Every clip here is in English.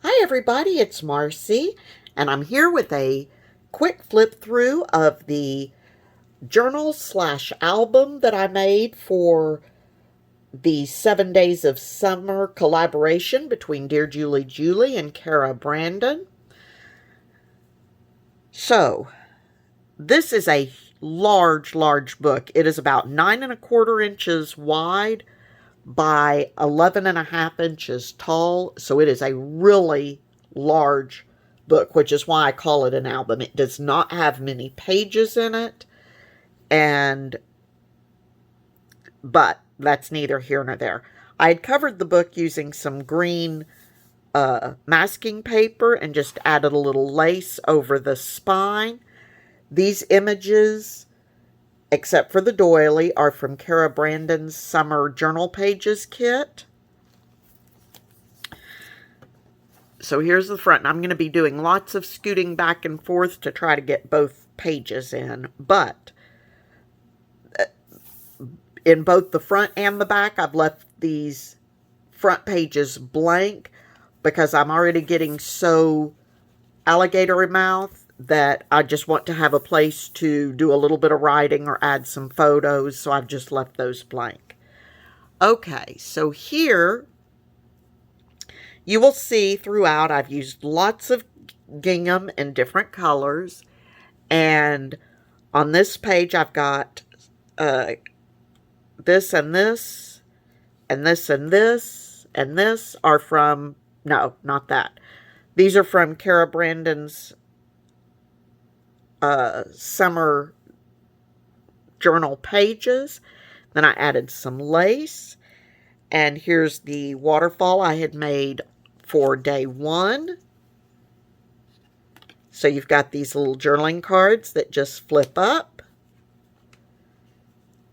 Hi everybody, it's Marcy, and I'm here with a quick flip through of the journal slash album that I made for the 7 Days of Summer collaboration between Dear Julie Julie and Kara Brandon. So, this is a large book. It is about 9¼ inches wide by 11½ inches tall, so it is a really large book, which is why I call it an album. It does not have many pages in it, but that's neither here nor there. I had covered the book using some green masking paper and just added a little lace over the spine. These images, except for the doily, are from Kara Brandon's Summer Journal Pages kit. So here's the front. I'm going to be doing lots of scooting back and forth to try to get both pages in. But in both the front and the back, I've left these front pages blank because I'm already getting so alligator mouth that I just want to have a place to do a little bit of writing or add some photos. So I've just left those blank. Okay, so here you will see throughout I've used lots of gingham in different colors. And on this page I've got this and this, and this and this, and this are from, no, not that. These are from Kara Brandon's summer journal pages. Then I added some lace. And here's the waterfall I had made for day 1. So you've got these little journaling cards that just flip up.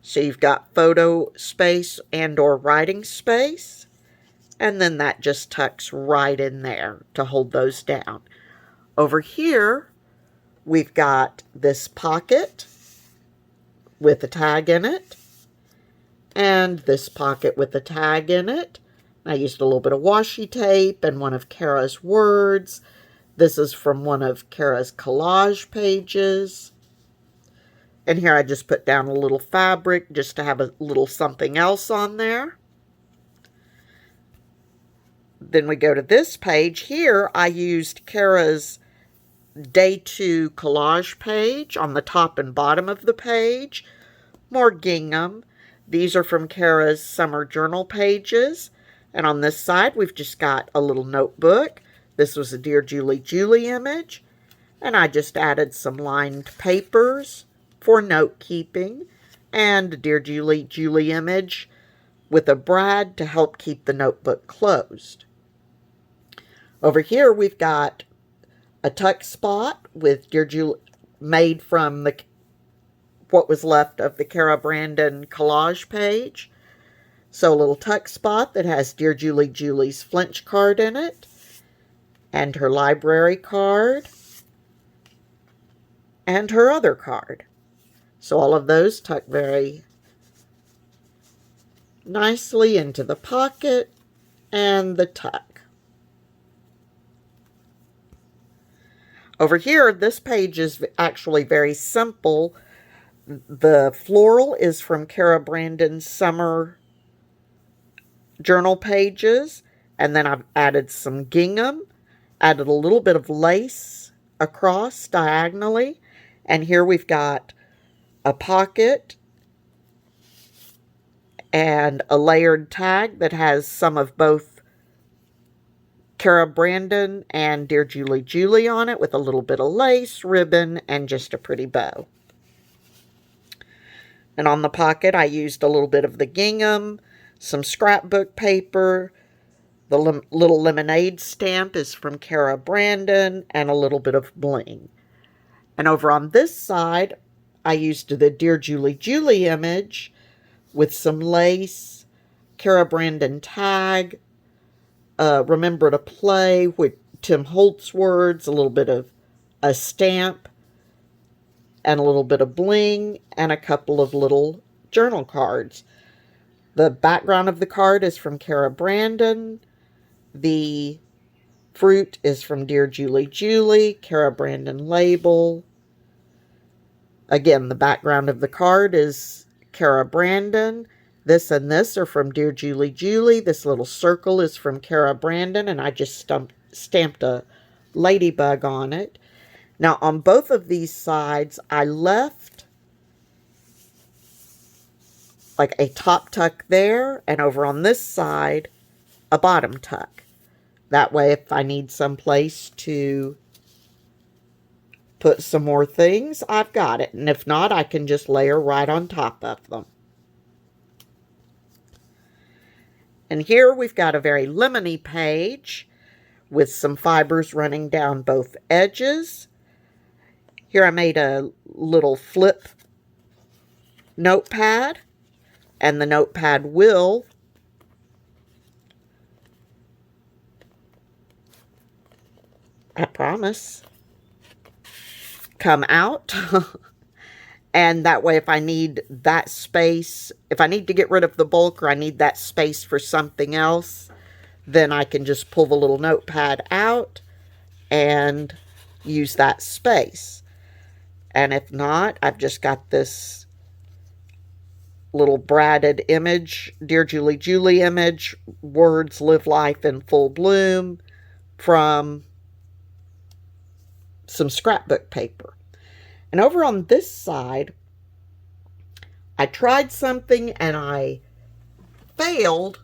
So you've got photo space and or writing space. And then that just tucks right in there to hold those down. Over here, we've got this pocket with a tag in it. And this pocket with a tag in it. I used a little bit of washi tape and one of Kara's words. This is from one of Kara's collage pages. And here I just put down a little fabric just to have a little something else on there. Then we go to this page. Here I used Kara's Day 2 collage page on the top and bottom of the page. More gingham. These are from Kara's summer journal pages. And on this side, we've just got a little notebook. This was a Dear Julie Julie image. And I just added some lined papers for note keeping. And a Dear Julie Julie image with a brad to help keep the notebook closed. Over here, we've got a tuck spot with Dear Julie, made from what was left of the Kara Brandon collage page. So a little tuck spot that has Dear Julie Julie's flinch card in it. And her library card. And her other card. So all of those tuck very nicely into the pocket and the tuck. Over here, this page is actually very simple. The floral is from Kara Brandon's summer journal pages. And then I've added some gingham, added a little bit of lace across diagonally. And here we've got a pocket and a layered tag that has some of both Kara Brandon and Dear Julie Julie on it with a little bit of lace, ribbon, and just a pretty bow. And on the pocket, I used a little bit of the gingham, some scrapbook paper. The little lemonade stamp is from Kara Brandon, and a little bit of bling. And over on this side, I used the Dear Julie Julie image with some lace, Kara Brandon tag, Remember to Play with Tim Holtz words, a little bit of a stamp, and a little bit of bling, and a couple of little journal cards. The background of the card is from Kara Brandon. The Fruit is from Dear Julie Julie, Kara Brandon label. Again, the background of the card is Kara Brandon. This and this are from Dear Julie Julie. This little circle is from Kara Brandon, and I just stamped a ladybug on it. Now, on both of these sides, I left like a top tuck there, and over on this side, a bottom tuck. That way, if I need some place to put some more things, I've got it. And if not, I can just layer right on top of them. And here we've got a very lemony page with some fibers running down both edges. Here I made a little flip notepad, and the notepad will I promise, come out. And that way, if I need that space, if I need to get rid of the bulk or I need that space for something else, then I can just pull the little notepad out and use that space. And if not, I've just got this little braided image, Dear Julie Julie image, words live life in full bloom, from some scrapbook paper. And over on this side, I tried something and I failed.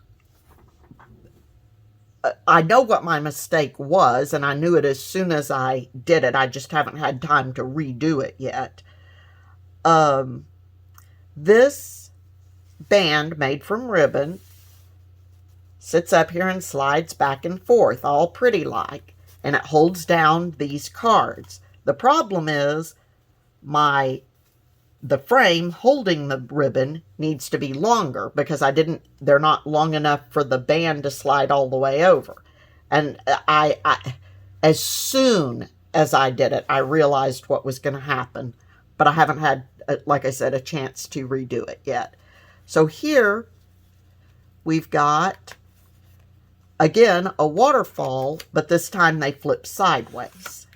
I know what my mistake was, and I knew it as soon as I did it. I just haven't had time to redo it yet. This band made from ribbon sits up here and slides back and forth, all pretty like, and it holds down these cards. The problem is the frame holding the ribbon needs to be longer because they're not long enough for the band to slide all the way over. And I as soon as I did it, I realized what was going to happen, but I haven't had, like I said, a chance to redo it yet. So here we've got, again, a waterfall, but this time they flip sideways.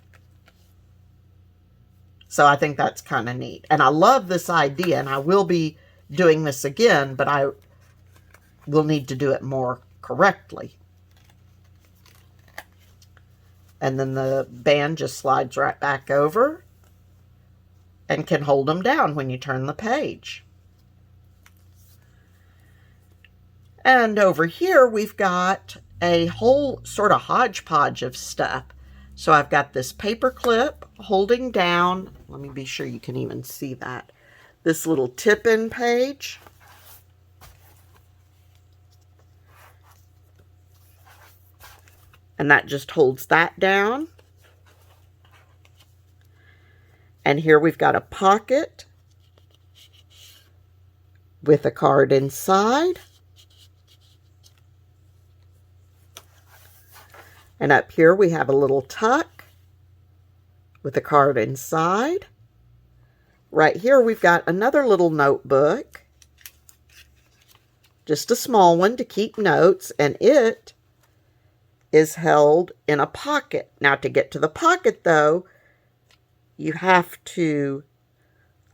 So I think that's kind of neat. And I love this idea, and I will be doing this again, but I will need to do it more correctly. And then the band just slides right back over and can hold them down when you turn the page. And over here, we've got a whole sort of hodgepodge of stuff. So I've got this paper clip holding down, let me be sure you can even see that, this little tip-in page. And that just holds that down. And here we've got a pocket with a card inside. And up here we have a little tuck with a card inside. Right here we've got another little notebook, just a small one to keep notes, and it is held in a pocket. Now to get to the pocket though, you have to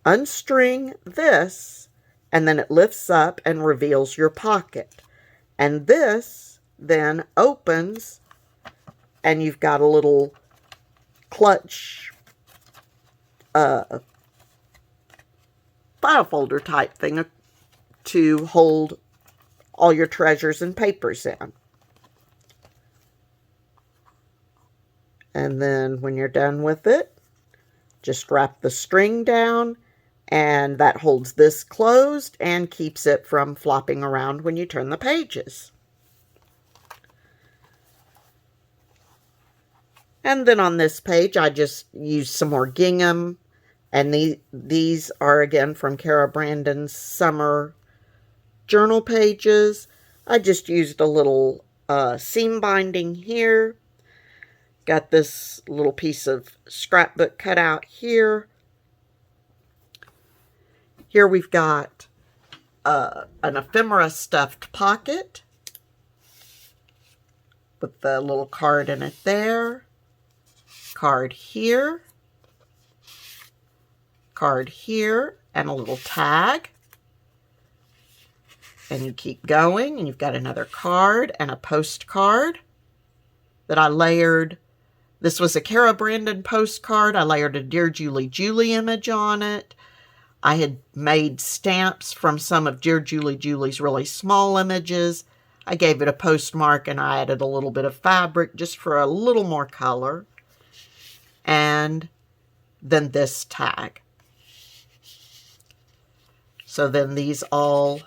unstring this, and then it lifts up and reveals your pocket. And this then opens, and you've got a little clutch file folder type thing to hold all your treasures and papers in. And then when you're done with it, just wrap the string down, and that holds this closed and keeps it from flopping around when you turn the pages. And then on this page, I just used some more gingham. And these are, again, from Kara Brandon's summer journal pages. I just used a little seam binding here. Got this little piece of scrapbook cut out here. Here we've got an ephemera stuffed pocket with the little card in it there. Card here. Card here, and a little tag. And you keep going, and you've got another card and a postcard that I layered. This was a Kara Brandon postcard. I layered a Dear Julie Julie image on it. I had made stamps from some of Dear Julie Julie's really small images. I gave it a postmark and I added a little bit of fabric just for a little more color. And then this tag. So then these all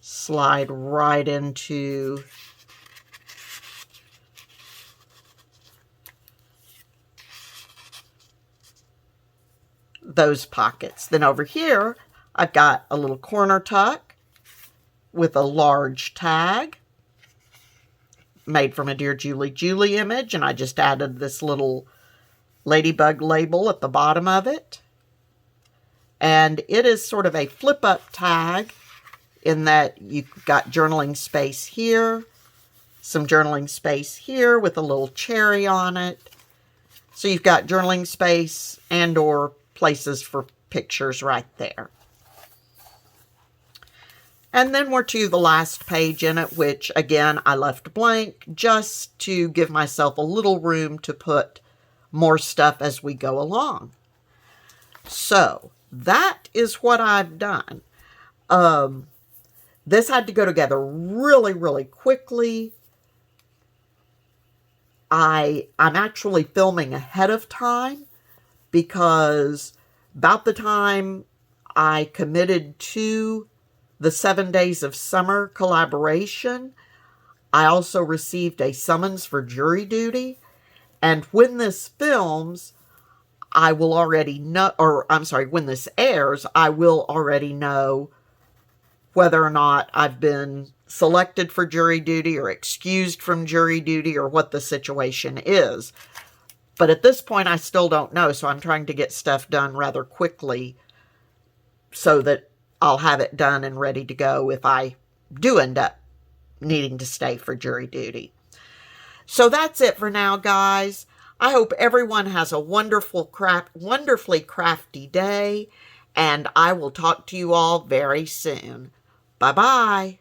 slide right into those pockets. Then over here, I've got a little corner tuck with a large tag made from a Dear Julie Julie image, and I just added this little ladybug label at the bottom of it. And it is sort of a flip-up tag in that you've got journaling space here, some journaling space here with a little cherry on it. So you've got journaling space and or places for pictures right there. And then we're to the last page in it, which again, I left blank just to give myself a little room to put more stuff as we go along. So that is what I've done. This had to go together really, really quickly. I'm actually filming ahead of time because about the time I committed to the 7 Days of Summer collaboration, I also received a summons for jury duty. And when this films, I will already know, or I'm sorry, when this airs, I will already know whether or not I've been selected for jury duty or excused from jury duty or what the situation is. But at this point, I still don't know, so I'm trying to get stuff done rather quickly so that I'll have it done and ready to go if I do end up needing to stay for jury duty. So that's it for now, guys. I hope everyone has a wonderfully crafty day, and I will talk to you all very soon. Bye-bye.